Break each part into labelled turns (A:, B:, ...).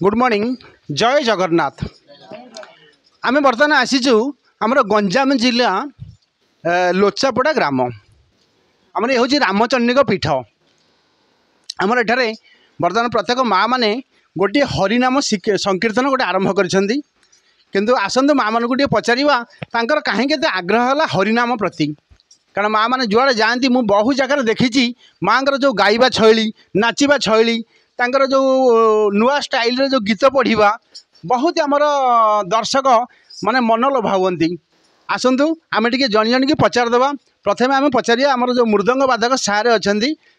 A: Good morning जय जगन्नाथ। आम बर्तमान आसीचु आमर गंजाम जिला लोचापड़ा ग्राम आमर ये हूँ रामचंडी पीठ आमर एठारे बर्तमान प्रत्येक माँ मैंने गोटे हरिनाम संकीर्तन गोटे आरंभ करिसेंती किंतु आसतु माँ मानक पचारा तांकर कहीं आग्रह है हरिनाम प्रति कारण माँ मैंने जुआड़े जाती मुझे बहु जगह देखी माँ जो गाइबा शैली नाचिबा शैली तांकर जो नुआ स्टाइल जो गीत पढ़ा बहुत आमर दर्शक माने मन लोभावती। आसतु आम टे जन जन की पचारदे प्रथम आम पचारिया आमर जो मृदंग बाधक सार अच्छा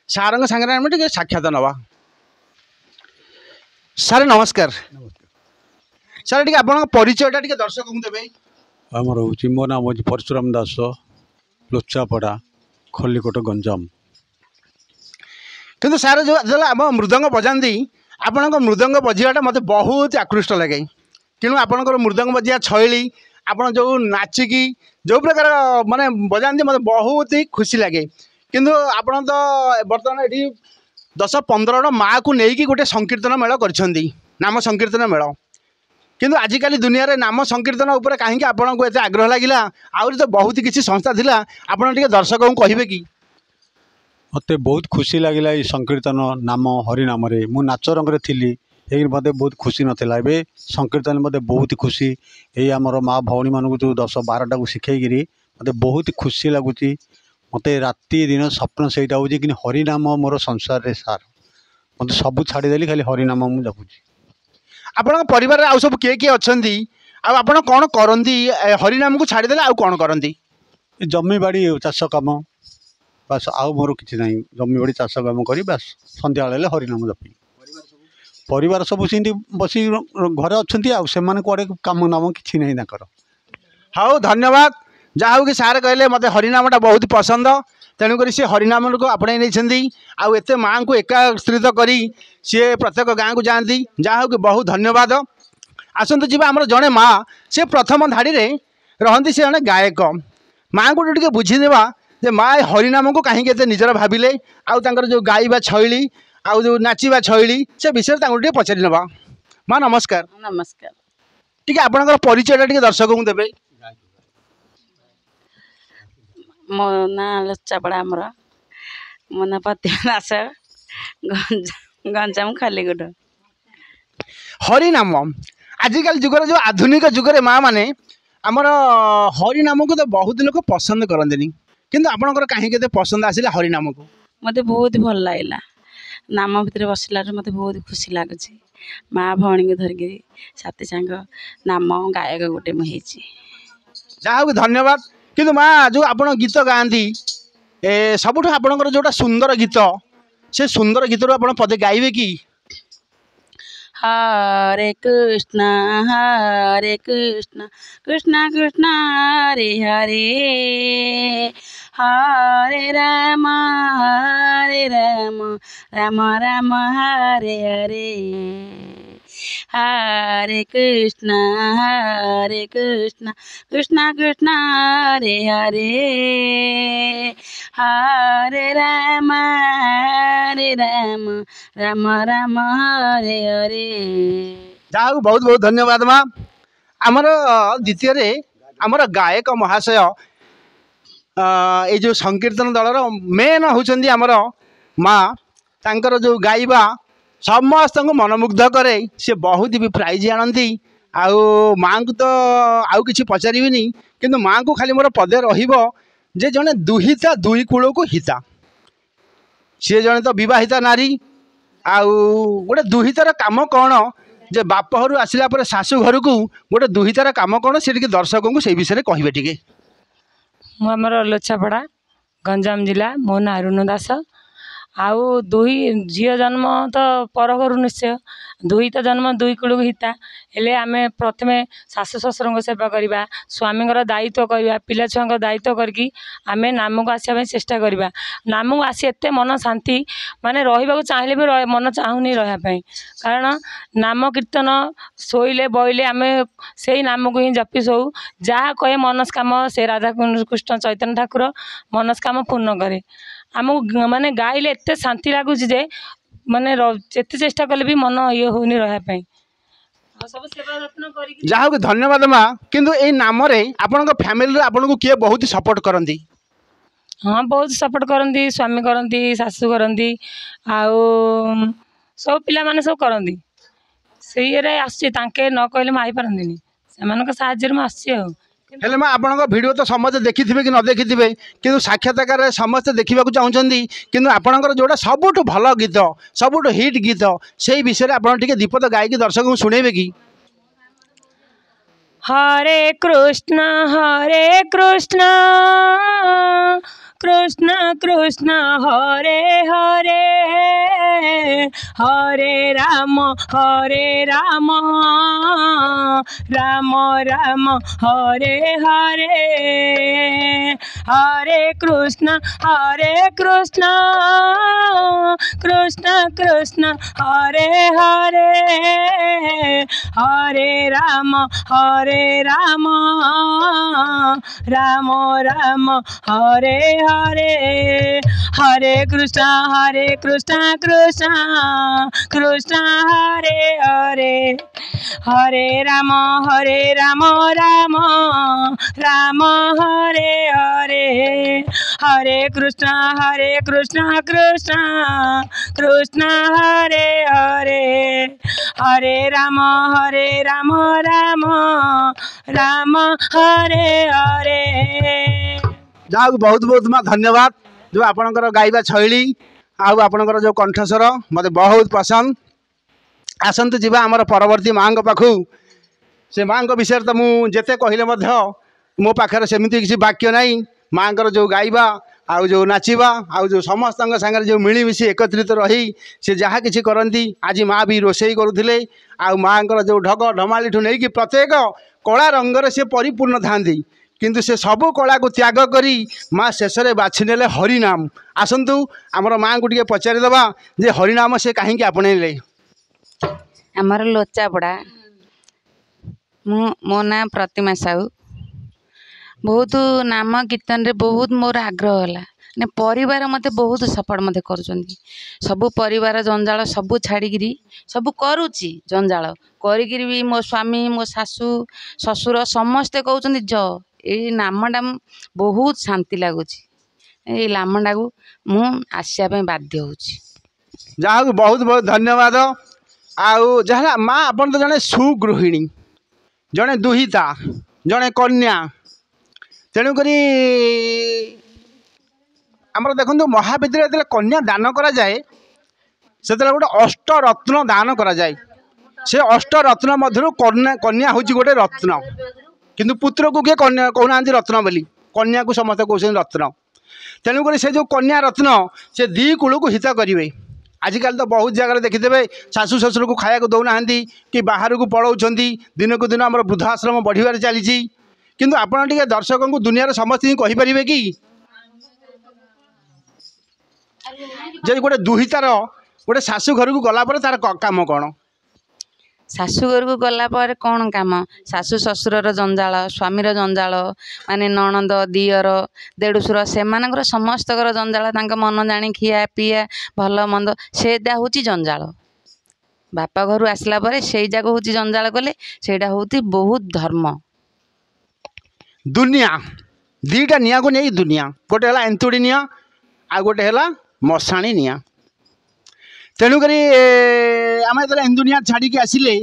A: सार सागर आम टे साक्षात नवा। सार नमस्कार। सार टी आप परिचयटा टे दर्शक देवे।
B: आमर हूँ मो नाम हूँ परशुराम दास लोचापड़ा खलिकोट गंजाम।
A: किंतु सार जो आम मृदंग बजाती आपण मृदंग बजाटा मत बहुत आकृष्ट लगे कि आपंकर मृदंग बजा शैली आपड़ जो नाचिकी जो प्रकार माने बजाती मत बहुत ही खुशी लगे किंतु आपण तो बर्तमान ये 10-15 माँ को लेकिन गोटे संकीर्तन मेल कर नाम संकीर्तन मेल किंतु आजिकल दुनिया रे नाम संकीर्तन उपर कहीं आपन को एते आग्रह लगिला आउरी तो बहुत किसी संस्था थिला आपन टिके दर्शक को कहिबे कि
B: मत बहुत खुशी लगिला ये संकीर्तन नाम हरिनाम रे मु नाच रंग थी ये मत बहुत खुशी नाला ए संकीर्तन मत बहुत खुशी ये आमर माँ भौणी मानक जो 10-12टा को शिखेकरी मत बहुत खुशी लगुच मत राति दिन स्वप्न से कि हरिनाम मोर संसार रे सार मत सब छाड़देली खाली हरिनाम मुझे जपुची।
A: आपण परिवार आउ सब किए किए अच्छी आपण कौन करती हरिनाम को छाड़देले आउ कौन करती
B: जमी बाड़ी चाष कम बास आउ मोर कि ना जमी बाड़ी चाष कम कर बास सन्ध्या हरिनाम जपी परिवार सब सी बस घर अच्छा से कड़े कम नाम कि ना
A: हाँ धन्यवाद जहाँ हूँ कि सार कहले मत हरिनामटा बहुत पसंद तेणुक सी हरिनाम को आपणे नहीं आउ एत माँ को एकाश्रित कर सी प्रत्येक गाँव को जाती जहाँ हूँ कि बहुत धन्यवाद। आसतु जी आम जड़े माँ से प्रथम धाड़ी में रहती से जड़े गायक माँ को टे बुझीदेवा जे माँ हरिनाम को कहीं निजर भाविले आउर जो गाइबा शैली आउ जो नाचिबा शैली से विषय टे पचारि नवा। माँ नमस्कार।
C: नमस्कार।
A: टी आपंकर परिचयटा टे दर्शक को देवे।
C: मो ना लोचापड़ा आमर मो ना प्रतिभा दास गंजाम खलिकोट।
A: हरिनाम आजिकल जुगर जो आधुनिक जुगर माँ मैंने आमर हरिनाम को तो बहुत लोग पसंद करते किंतु आपंकर कहीं पसंद आसिला हरिनाम को
C: मत बहुत भल लगे नाम भितर बसला मत बहुत खुशी लगुच माँ भौणी को धरिकी साथी सांग नाम गायक गोटे मुझे
A: जहाँ धन्यवाद। किंतु माँ जो आप गीत गाँधी सबुठ आपंकर जोटा सुंदर गीत से सुंदर गीत रू आप पदे गाइबे कि
C: हरे कृष्ण कृष्ण कृष्ण हरे हरे हरे राम राम राम हरे हरे हरे कृष्ण कृष्ण कृष्ण हरे हरे हरे राम राम हरे हरे।
A: जहाँ बहुत बहुत धन्यवाद माँ। आमर द्वितीय आमर गायक महाशय ये जो संकीर्तन दलर मेन होउछंदी आमर माँ तांकर जो गाइबा समस्त को मनमुग्ध करे से बहुत भी प्राइज आनती आउ माँ को तो आउ किसी पचारिनी किंतु माँ को खाली मोर पदे रहिबो जे जने दुहिता दुई कूल को हिता सी जने तो विवाहिता नारी आउ गोटे दुहितार काम कौन जे बाप घर आसला पर शाशु घर को गोटे दुहितार काम कौन से दर्शकों को से विषय कहे टे।
D: मुझे लोचापड़ा गंजाम जिला मो ना अरुण दास आउ दुई झील जन्म तो पर घर निश्चय दुई तो जन्म दुई कूल हिता हेले आम प्रथमे शाशु शशुर सेवा करवा स्वामी दायित्व करवा पिला छुआ दायित्व करके आम नाम को आसवा चेष्टा करवा नाम को आसी एत मन शांति माने रहा चाहिए भी मन चाहूनी रहा कारण नाम कीर्तन शोले बइले आम से नाम को ही जपी शो जहाँ कहे मनस्काम से राधा कृष्ण चैतन्य ठाकुर मनस्काम पूर्ण करे आमको माने गाइले एत शांति लगुच जे माने जिते चेष्टा कले भी मन ये होनी रहा सब सेवा यत्न करी
A: जहा हो धन्यवाद माँ किंतु ए नाम रे आपन फैमिली आपन को किए बहुत सपोर्ट करती
D: हाँ बहुत सपोर्ट करती स्वामी करती शाशु करती आउ सब पिला माने सब करती से आसचे न कहले मैं आई पारंदिनी से साहाଯ୍य में आसची आ
A: हेले माँ आपन भिडियो तो समस्त देखिथिबे कि न देखिथिबे किंतु साक्षात्कार समस्त देखा चाहते किंतु आपनकर जोड़ा सबुठ भल गीत सबुठ हिट गीत से विषय में आपड़ टे दीपद गायकी दर्शक को शुणेबे कि
D: हरे कृष्ण कृष्ण कृष्ण हरे हरे हरे राम राम राम हरे हरे हरे कृष्ण कृष्ण कृष्ण हरे हरे हरे राम राम हरे हरे हरे कृष्ण कृष्ण कृष्ण हरे हरे हरे राम राम हरे हरे हरे कृष्ण कृष्ण कृष्ण हरे हरे हरे राम राम हरे हरे
A: जहाँ बहुत बहुत माँ धन्यवाद जो आपणकर गायबा शैली आपणकर जो कंठस्वर मत बहुत पसंद आसतु जीवा आमर परवर्ती माँ पाखु से माँ विषय तो मुझे कहले मो पाखे सेमती किसी वाक्य नहीं माँ जो गायबा आउ जो नाचवा आउ जो समस्त सागर जो मिलमिशी एकत्रित रही से जहाँ किसी करती आज माँ भी रोषे करुले आ माँ जो ढग ढमाली ठू नहीं प्रत्येक कला रंगर से परिपूर्ण था किंतु से सबु कला को त्याग करी माँ शेष में बाछिने हरिनाम आसतु आमर माँ को टे पचारिदेवा जे हरिनाम से कहीं आपणेले
C: आमर लोचापड़ा मो ना प्रतिमा साहू बहुत नाम कीर्तन रे बहुत मोर आग्रह है ने परिवार मते बहुत सपोर्ट मते करुचंदी सबु परिवार जंजाल सबु छाड़िकी सबु करुची जंजाल करिकी भी मो स्वामी मो शाशु ससुर समस्ते कहउचंदी ज ए नामटा बहुत शांति लगुच ए नामटा को मु आसिया पे बाध्य होची
A: जहाँ बहुत बहुत धन्यवाद आउ जहाँ माँ आपन तो जने सुगृहिणी जने दुहिता जने कन्या तेणुक आमर देखो महाविद्यालय जो कन्या दान करा जाए से गोटे अष्टरत्न दान करा जाए से अष्टरत्न मध्य कन्या हूँ गोटे रत्न किंतु पुत्र को किए कन्या कहना रत्न बोली कन्या को समस्त कहते रत्न तेणुक से जो कन्या रत्न से दी कूल को हित करेंगे आजिकल तो बहुत जगह देखिदे शाशु शशुर को खाया दौना कि बाहर को पलाउं दिन को दिन आम वृद्धाश्रम बढ़िया चली किंतु आपण टे दर्शक को दुनिया समस्त कहींपारे कि जे गोटे दुहितार गोटे शाशु घर को गला तार काम कौन
C: शाशु घर को गला पर कौन काम शाशु ससुर जंजाल स्वामीर जंजाल माने नणंद दियर देढ़शुर से समस्त जंजाल मन जानी खिया पिया भल मंद सेटा हूँ जंजाल बापा घर आसला परे से जाक हूँ जंजाल कले सेटा हूँ बहुत धर्म
A: दुनिया दीटा निया को नहीं दुनिया गोटे है एंतुड़ी निया आ गोटे है मशाणी निया तेणुक आम जो एंदुनिया छाड़ी आसिले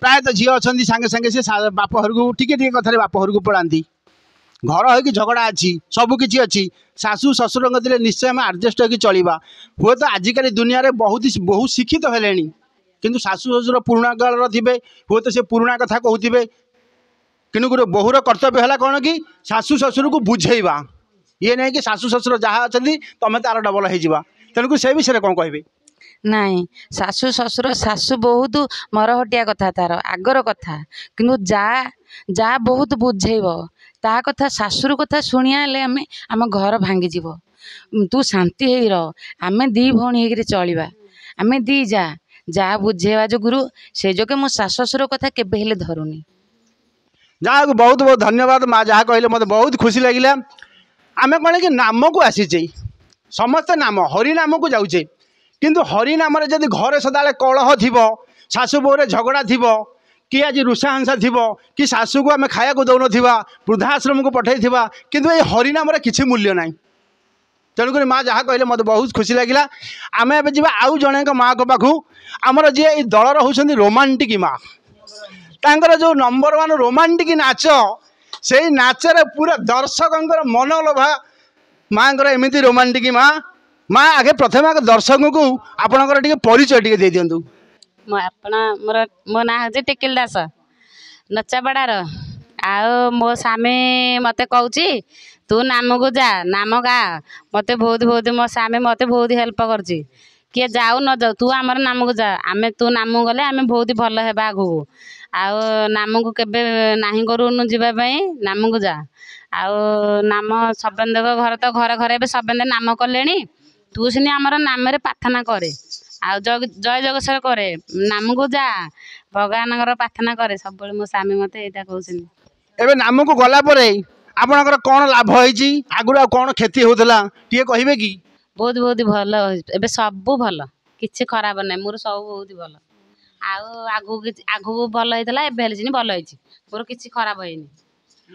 A: प्रायतः झील अच्छा सांगे सांगे से बाप घर को टिके कथार बाप घर को पड़ाती घर हो झगड़ा अच्छी सबकि अच्छी शाशु शशुर निश्चय आम आडजस्ट होकर चलवा हुए तो आजिकल दुनिया रे बहुत शिक्षित है किंतु शाशु शशुर पुराणा काल थे हुए तो से पुराणा कथा कहते किणु गोटे बहुर कर्तव्य है कौन कि शाशु शशुर को बुझेवा ये नहीं कि शाशु शशुर जहाँ अच्छा तुम तार डबल हो तेणुक से विषय कौन कहे
C: नहीं शाशु ससुर शाशु बहुत मरहटिया कथा तार आगर कथा किंतु जा बहुत बुझेब ता कथा शाशुर कथा शुणिया आम आम घर भांगी जीव तू शांति हो रह आम दी भौणी होकर चलवा आम दी जा बुझेवा जो गुरु से जोगे मो शाशु ससुर कथा केबे हेले धरुनी
A: जहाँ बहुत बहुत धन्यवाद माँ जहाँ कहले मत बहुत खुशी लगे आम कौन कि नाम को आसीचे समस्त नाम हरिनाम को जाऊे किंतु हरिनाम जदि घरे सदा कलह थी शाशु बोरे झगड़ा थी कि आज रुषा हंसा थी कि शाशु को आम खाया दौन वृद्धाश्रम को पठे किंतु ये हरिनाम किसी मूल्य ना तेणुक माँ जहाँ कहले मत बहुत खुशी लगे आम ए जा आउ जन माँ को पाखु आमर जी दलर होती रोमांटिक माँ तांकर जो नंबर 1 रोमांटिक नाच से नाचर पूरा दर्शकों मन लोभा माँ एमती रोमांटिक माँ माँ आगे प्रथम आगे दर्शक को आपणकर टे परिचय टे दे दिंतु
C: मोर मो ना हूँ टिकिल दास नचापड़ार आओ मो स्वामी मत कहूँ तू नाम को जा नाम गा मत बहुत बहुत मो स्वामी मत बहुत हेल्प कर किए जाऊ न जाऊ तू आमर नाम को जा आम तू नाम गले आम बहुत भल है आगू आओ नाम को केबे नाही करूनु जीवाई नाम को जा आओ नाम सबेन्द घर तो घर घर सबेन्द नाम कले तू सिनी आमर नाम प्रार्थना करे आ जय जगेश्वर करे नाम को जा भगवान प्रार्थना करे सब मो स्वामी मत यहाँ कहते
A: एबे नाम को गला परे आपणकर कौन लाभ होइची आगुरा कौन क्षति होतला टिए कहिबे की
C: बहुत बहुत भल एबे सब भल किछि खराब नै मोर सब बहुत भल आगु भल होइतला एबे हेलजिनी भल होइची मोर किछि खराब होइनी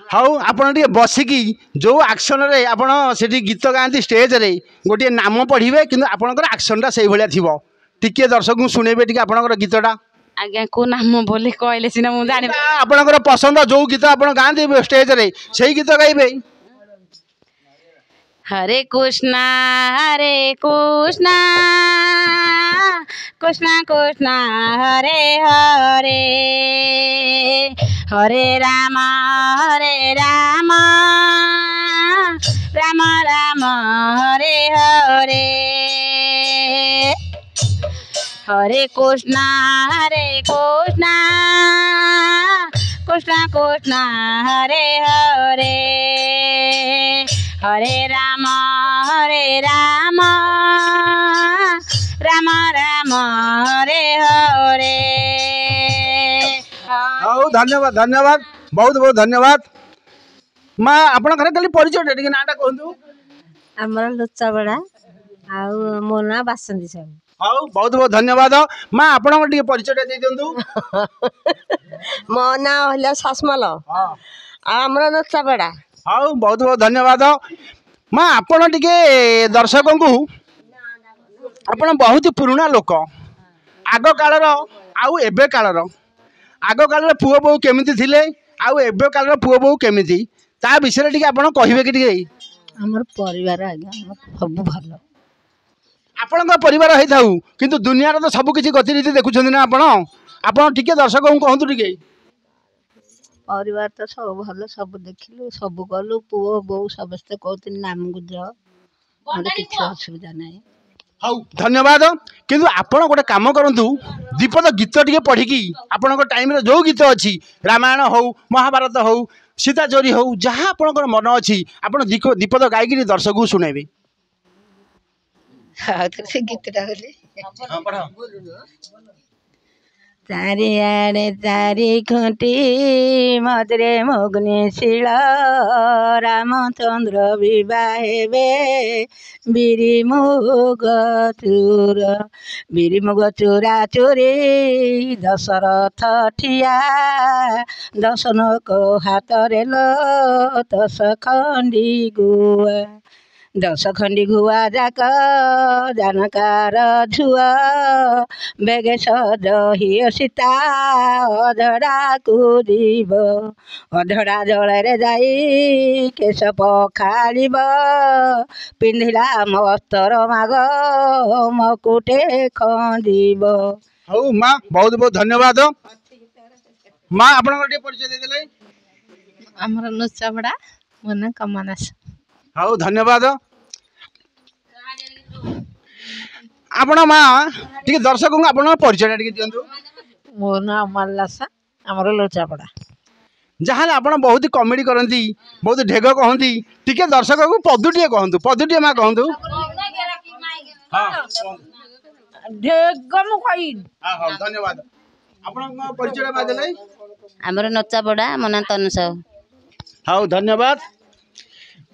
A: हाउ आपण टिए बसिकी जो एक्शन रे आपण सेठी गीत गांती स्टेज रे गोटे नाम पढ़िबे किंतु आपणकर एक्शन टा सेही भलिया थिबो टिके दर्शक को सुनेबे टिके आपणकर गीतटा
C: आज्ञा को नाम बोली कहले सिना मु जानि
A: आपणकर पसंद जो गीत आपण गांती स्टेज रे सेही गीत गाइबे
C: हरे कृष्णा कृष्णा कृष्णा हरे हरे हरे राम राम राम हरे हरे हरे कृष्णा कृष्णा हरे हरे हरे राम राम हरे हरे
A: धन्यवाद धन्यवाद बहुत बहुत धन्यवाद माँ आपण घर खाली परिचय टे नाटा कहतु
E: आमर लुचाबड़ा आउ मो ना बासंती साहू
A: हाँ बहुत बहुत धन्यवाद माँ आपण टे परिचय दे दिंतु
E: मो ना हला ससमल आमर लुचाबड़ा
A: हाँ बहुत बहुत धन्यवाद माँ आपण टे दर्शकों को आपण बहुत पुराना लोक आग कालर आउ एबे कालर आग कालर पुओ बहु केमिति थिले आउ एबे कालर पुओ बहु केमिति ता विषय टिके आपण कहिबे कि टिके
E: हमर परिवार आज्ञा सब भल
A: आपणक परिवार होई थाउ किंतु दुनिया तो सब किछि गतिविधि देखुछन ना आपण टिके दर्शकों को कहंतु टिके
E: परिवार तो सब भल सब देखिलु सब गलु पुओ बहु समस्त कहते नाम को जाओ किसी असुविधा नहीं
A: हाँ धन्यवाद किंतु आपण गोटे काम करंतु दीपद गीत टिके पढ़िकी आपण टाइम जो गीत अच्छी रामायण हो महाभारत हो सीता चोरी हो जहाँ आपणकर मन अच्छी आपण दीपद गायकी दर्शक को शुणेबे
E: गीतटा चारिआडे चारि खुंटी मधुरे मग्नि शिल रामचंद्र विवाह हेबे बिरिमुग चूरा चोरी दशरथ ठिया दर्शन को हाथ रे लो दश खंडी गुआ दश खंडी घुआ जाक जानकार झुआ बेगे सज हिय सीता अधड़ा कूदीब अधड़ा जल जाई केश पखाड़ पिंधिला मस्तर माग मकुटे खंदीब
A: हौ माँ बहुत बहुत धन्यवाद माँ आपण परिचय दे देले
E: आमर लुचाबड़ा मो ना कमनास
A: हाँ धन्यवाद आपण माँ टी दर्शक को आप परिचय टे दिंतु
E: मो ना अमरलासा आमर लोचापड़ा
A: जहाँ आप बहुत कमेडी करती बहुत ढेग कहती टी दर्शक को पदुटे कहतु पदुटे माँ कहतु धन्यवाद आप परिचय
C: आमर नचापड़ा मो ना तनु साहू
A: हाँ धन्यवाद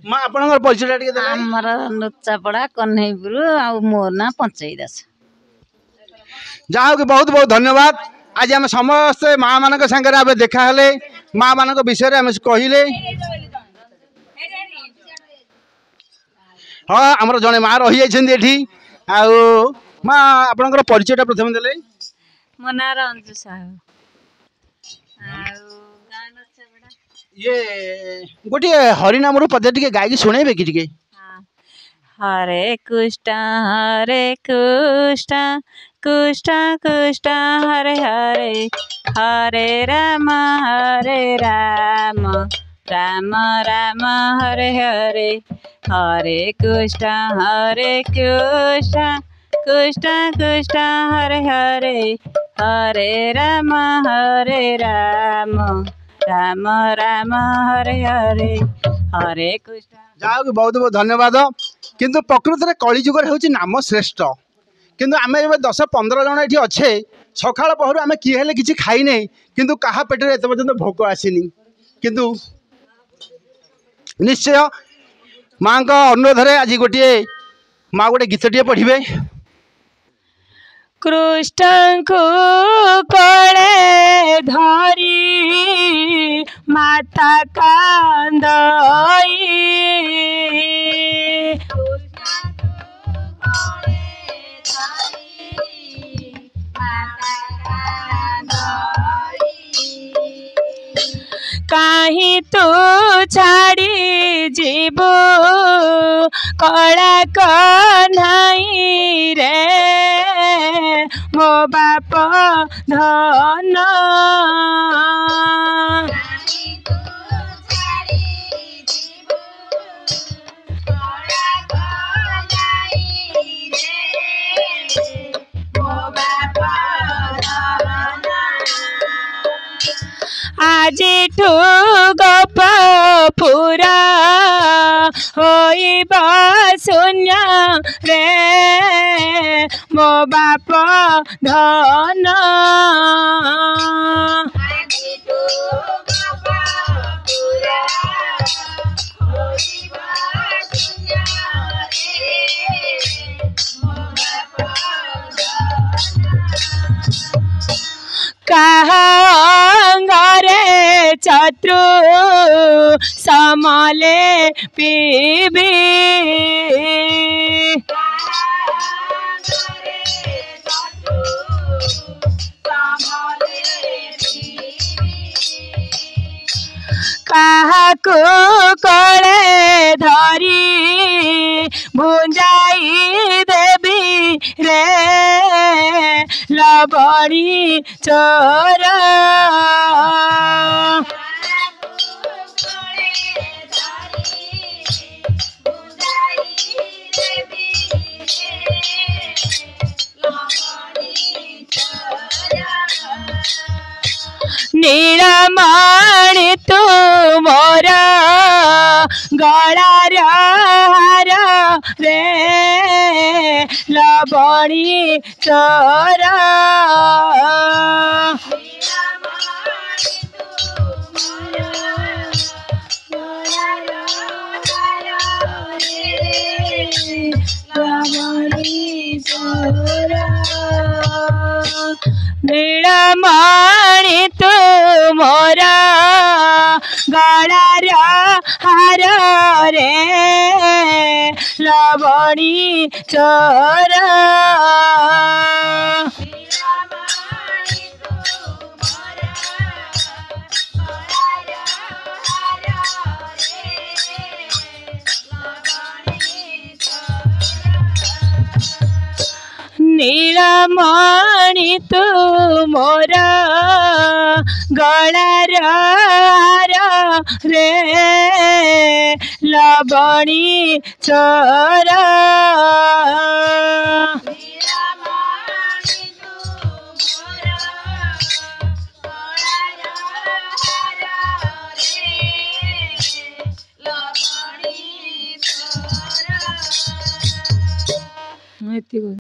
A: माँ आपणकर परिचय टे
C: आमर नचापड़ा कन्हईपुर आ मो ना पंचई दास
A: जहाँ कि बहुत बहुत धन्यवाद आज आम समस्ते माँ मान सागर देखा हेले माँ मान विषय आम कहले हाँ आमर जड़े माँ रही जाइए माँ आपणकर परिचयटा प्रथम देले
F: मो ना रंजू साहू
A: ये गोटे हरिनाम पद टे गायकी शुणेबे कि
F: हरे कृष्ण कृष्ण कृष्ण हरे हरे हरे राम राम राम हरे हरे हरे कृष्ण कृष्ण कृष्ण हरे हरे हरे राम राम राम हरे हरे हरे कृष्ण।
A: जाओ बहुत बहुत धन्यवाद किंतु प्रकृत में कलिजुग हूँ नाम श्रेष्ठ किंतु आम 10-15 जन ये अच्छे सकाल पहर आम किए हेले किसी खाईने किंतु कहा पेटे एत पर्यंत भोक आसीनी किंतु निश्चय माँ का अनुरोध आज गोटे माँ गोटे गीतटे पढ़े
D: कृष्ण को कले धरी माता कांदई कहीं तू छाड़ी जीवो कला कन्हई रे मो बाप धन आज ठू गप पूरा होइब शून्य रे मो बाप धन घरे चतु समले पीबी काहाकू कले धरी भुंजाई देवी रे लबड़ी चोर नीलमणि तू मोर गलार हार रे लबड़ी चोर नीलमणि तू मोर गलार हार रे लबड़ी चोर नीलमणि तू मोर गलार हार रे लबड़ी चोर